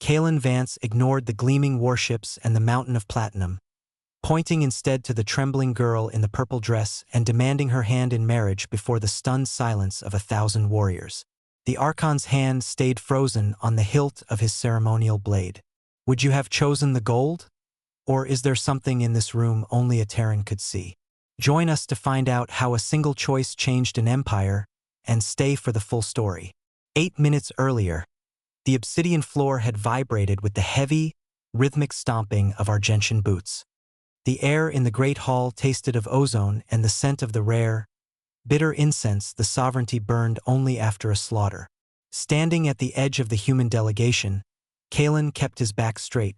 Kalen Vance ignored the gleaming warships and the mountain of platinum, pointing instead to the trembling girl in the purple dress and demanding her hand in marriage before the stunned silence of 1,000 warriors. The Archon's hand stayed frozen on the hilt of his ceremonial blade. Would you have chosen the gold? Or is there something in this room only a Terran could see? Join us to find out how a single choice changed an empire, and stay for the full story. 8 minutes earlier, the obsidian floor had vibrated with the heavy, rhythmic stomping of Argentian boots. The air in the great hall tasted of ozone and the scent of the rare, bitter incense the sovereignty burned only after a slaughter. Standing at the edge of the human delegation, Kalen kept his back straight,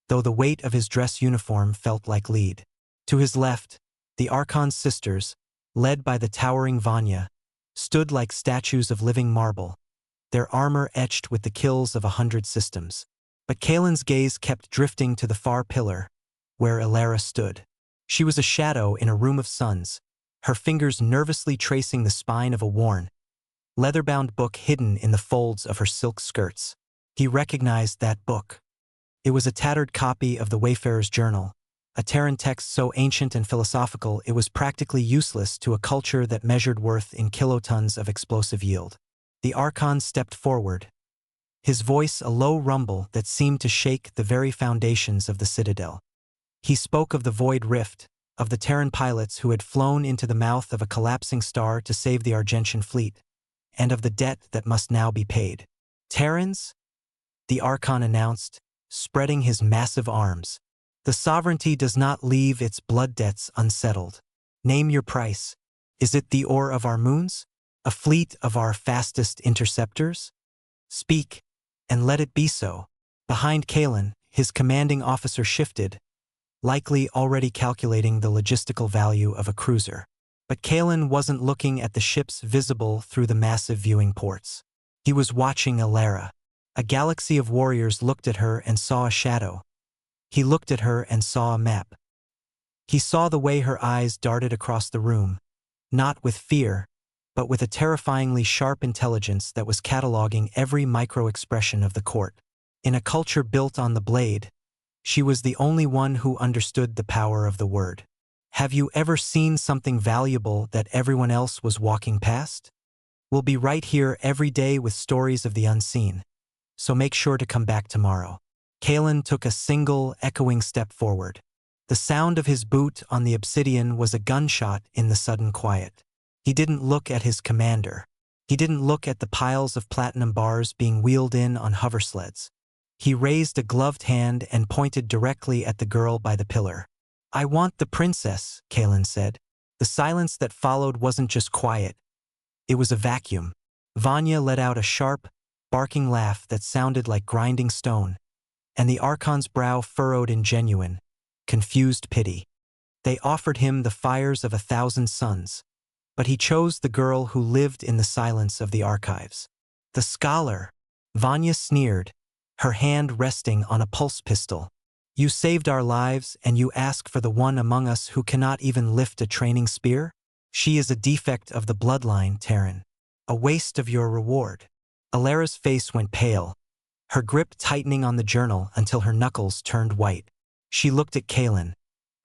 though the weight of his dress uniform felt like lead. To his left, the Archon's sisters, led by the towering Vanya, stood like statues of living marble, their armor etched with the kills of 100 systems. But Kalen's gaze kept drifting to the far pillar, where Elara stood. She was a shadow in a room of suns, her fingers nervously tracing the spine of a worn, leather-bound book hidden in the folds of her silk skirts. He recognized that book. It was a tattered copy of the Wayfarer's Journal, a Terran text so ancient and philosophical it was practically useless to a culture that measured worth in kilotons of explosive yield. The Archon stepped forward, his voice a low rumble that seemed to shake the very foundations of the Citadel. He spoke of the Void Rift, of the Terran pilots who had flown into the mouth of a collapsing star to save the Argentian fleet, and of the debt that must now be paid. Terrans? The Archon announced, spreading his massive arms. The sovereignty does not leave its blood debts unsettled. Name your price. Is it the ore of our moons? A fleet of our fastest interceptors? Speak, and let it be so. Behind Kalen, his commanding officer shifted, likely already calculating the logistical value of a cruiser. But Kalen wasn't looking at the ships visible through the massive viewing ports. He was watching Elara. A galaxy of warriors looked at her and saw a shadow. He looked at her and saw a map. He saw the way her eyes darted across the room, not with fear, but with a terrifyingly sharp intelligence that was cataloging every micro-expression of the court. In a culture built on the blade, she was the only one who understood the power of the word. Have you ever seen something valuable that everyone else was walking past? We'll be right here every day with stories of the unseen, so make sure to come back tomorrow. Kalen took a single, echoing step forward. The sound of his boot on the obsidian was a gunshot in the sudden quiet. He didn't look at his commander. He didn't look at the piles of platinum bars being wheeled in on hoversleds. He raised a gloved hand and pointed directly at the girl by the pillar. I want the princess, Kalen said. The silence that followed wasn't just quiet. It was a vacuum. Vanya let out a sharp, barking laugh that sounded like grinding stone, and the Archon's brow furrowed in genuine, confused pity. They offered him the fires of 1,000 suns, but he chose the girl who lived in the silence of the archives. The scholar, Vanya sneered, her hand resting on a pulse pistol. You saved our lives and you ask for the one among us who cannot even lift a training spear? She is a defect of the bloodline, Terran. A waste of your reward. Alara's face went pale, her grip tightening on the journal until her knuckles turned white. She looked at Kalen,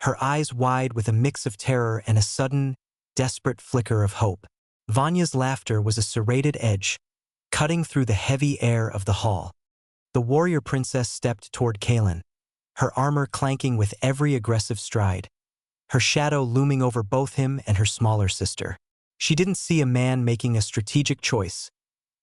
her eyes wide with a mix of terror and a sudden, desperate flicker of hope. Vanya's laughter was a serrated edge, cutting through the heavy air of the hall. The warrior princess stepped toward Kalen, her armor clanking with every aggressive stride, her shadow looming over both him and her smaller sister. She didn't see a man making a strategic choice.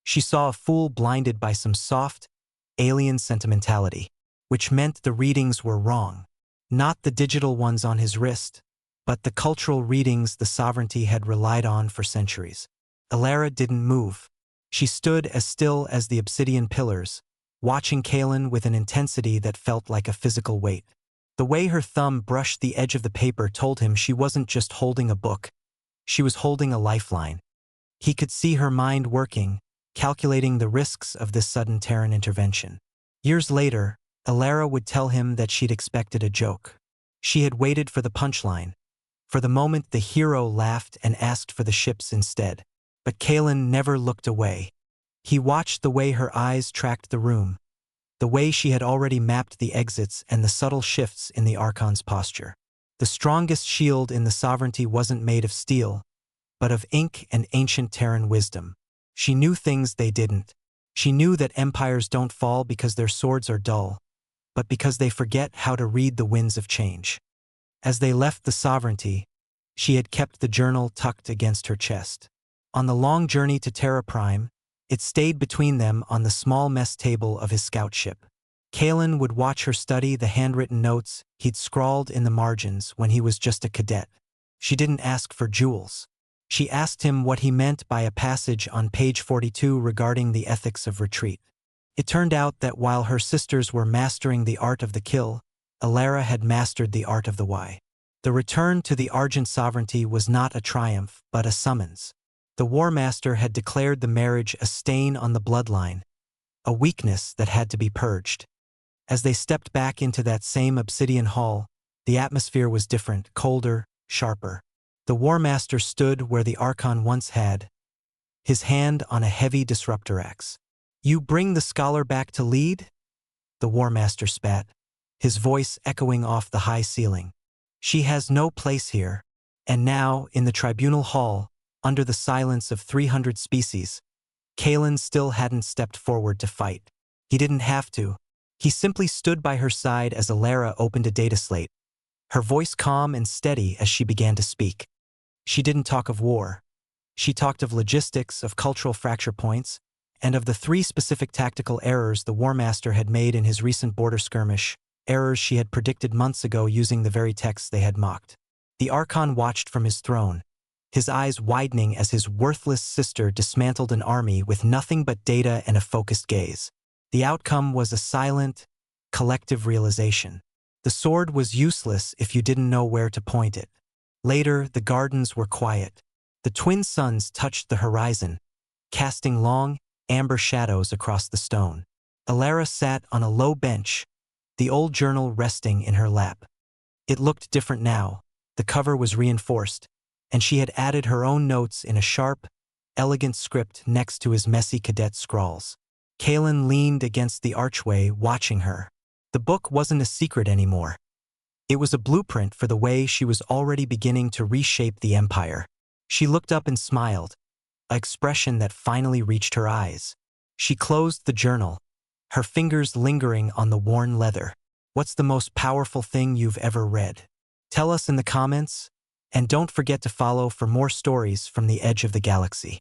She saw a fool blinded by some soft, alien sentimentality, which meant the readings were wrong. Not the digital ones on his wrist, but the cultural readings the sovereignty had relied on for centuries. Elara didn't move. She stood as still as the obsidian pillars, watching Kalen with an intensity that felt like a physical weight. The way her thumb brushed the edge of the paper told him she wasn't just holding a book. She was holding a lifeline. He could see her mind working, calculating the risks of this sudden Terran intervention. Years later, Elara would tell him that she'd expected a joke. She had waited for the punchline, for the moment the hero laughed and asked for the ships instead. But Kalen never looked away. He watched the way her eyes tracked the room, the the way she had already mapped the exits and the subtle shifts in the Archon's posture. The strongest shield in the sovereignty wasn't made of steel, but of ink and ancient Terran wisdom. She knew things they didn't. She knew that empires don't fall because their swords are dull, but because they forget how to read the winds of change. As they left the sovereignty, she had kept the journal tucked against her chest. On the long journey to Terra Prime, it stayed between them on the small mess table of his scout ship. Kalen would watch her study the handwritten notes he'd scrawled in the margins when he was just a cadet. She didn't ask for jewels. She asked him what he meant by a passage on page 42 regarding the ethics of retreat. It turned out that while her sisters were mastering the art of the kill, Alara had mastered the art of the why. The return to the Argent sovereignty was not a triumph, but a summons. The War Master had declared the marriage a stain on the bloodline, a weakness that had to be purged. As they stepped back into that same obsidian hall, the atmosphere was different, colder, sharper. The War Master stood where the Archon once had, his hand on a heavy disruptor axe. "You bring the scholar back to lead?" The War Master spat, his voice echoing off the high ceiling. "She has no place here." And now, in the tribunal hall, under the silence of 300 species, Kalen still hadn't stepped forward to fight. He didn't have to. He simply stood by her side as Alara opened a data slate, her voice calm and steady as she began to speak. She didn't talk of war. She talked of logistics, of cultural fracture points, and of the 3 specific tactical errors the War Master had made in his recent border skirmish, errors she had predicted months ago using the very texts they had mocked. The Archon watched from his throne, his eyes widening as his worthless sister dismantled an army with nothing but data and a focused gaze. The outcome was a silent, collective realization. The sword was useless if you didn't know where to point it. Later, the gardens were quiet. The twin suns touched the horizon, casting long, amber shadows across the stone. Alara sat on a low bench, the old journal resting in her lap. It looked different now. The cover was reinforced, and she had added her own notes in a sharp, elegant script next to his messy cadet scrawls. Kalen leaned against the archway, watching her. The book wasn't a secret anymore. It was a blueprint for the way she was already beginning to reshape the Empire. She looked up and smiled, an expression that finally reached her eyes. She closed the journal, her fingers lingering on the worn leather. "What's the most powerful thing you've ever read? Tell us in the comments, and don't forget to follow for more stories from the edge of the galaxy."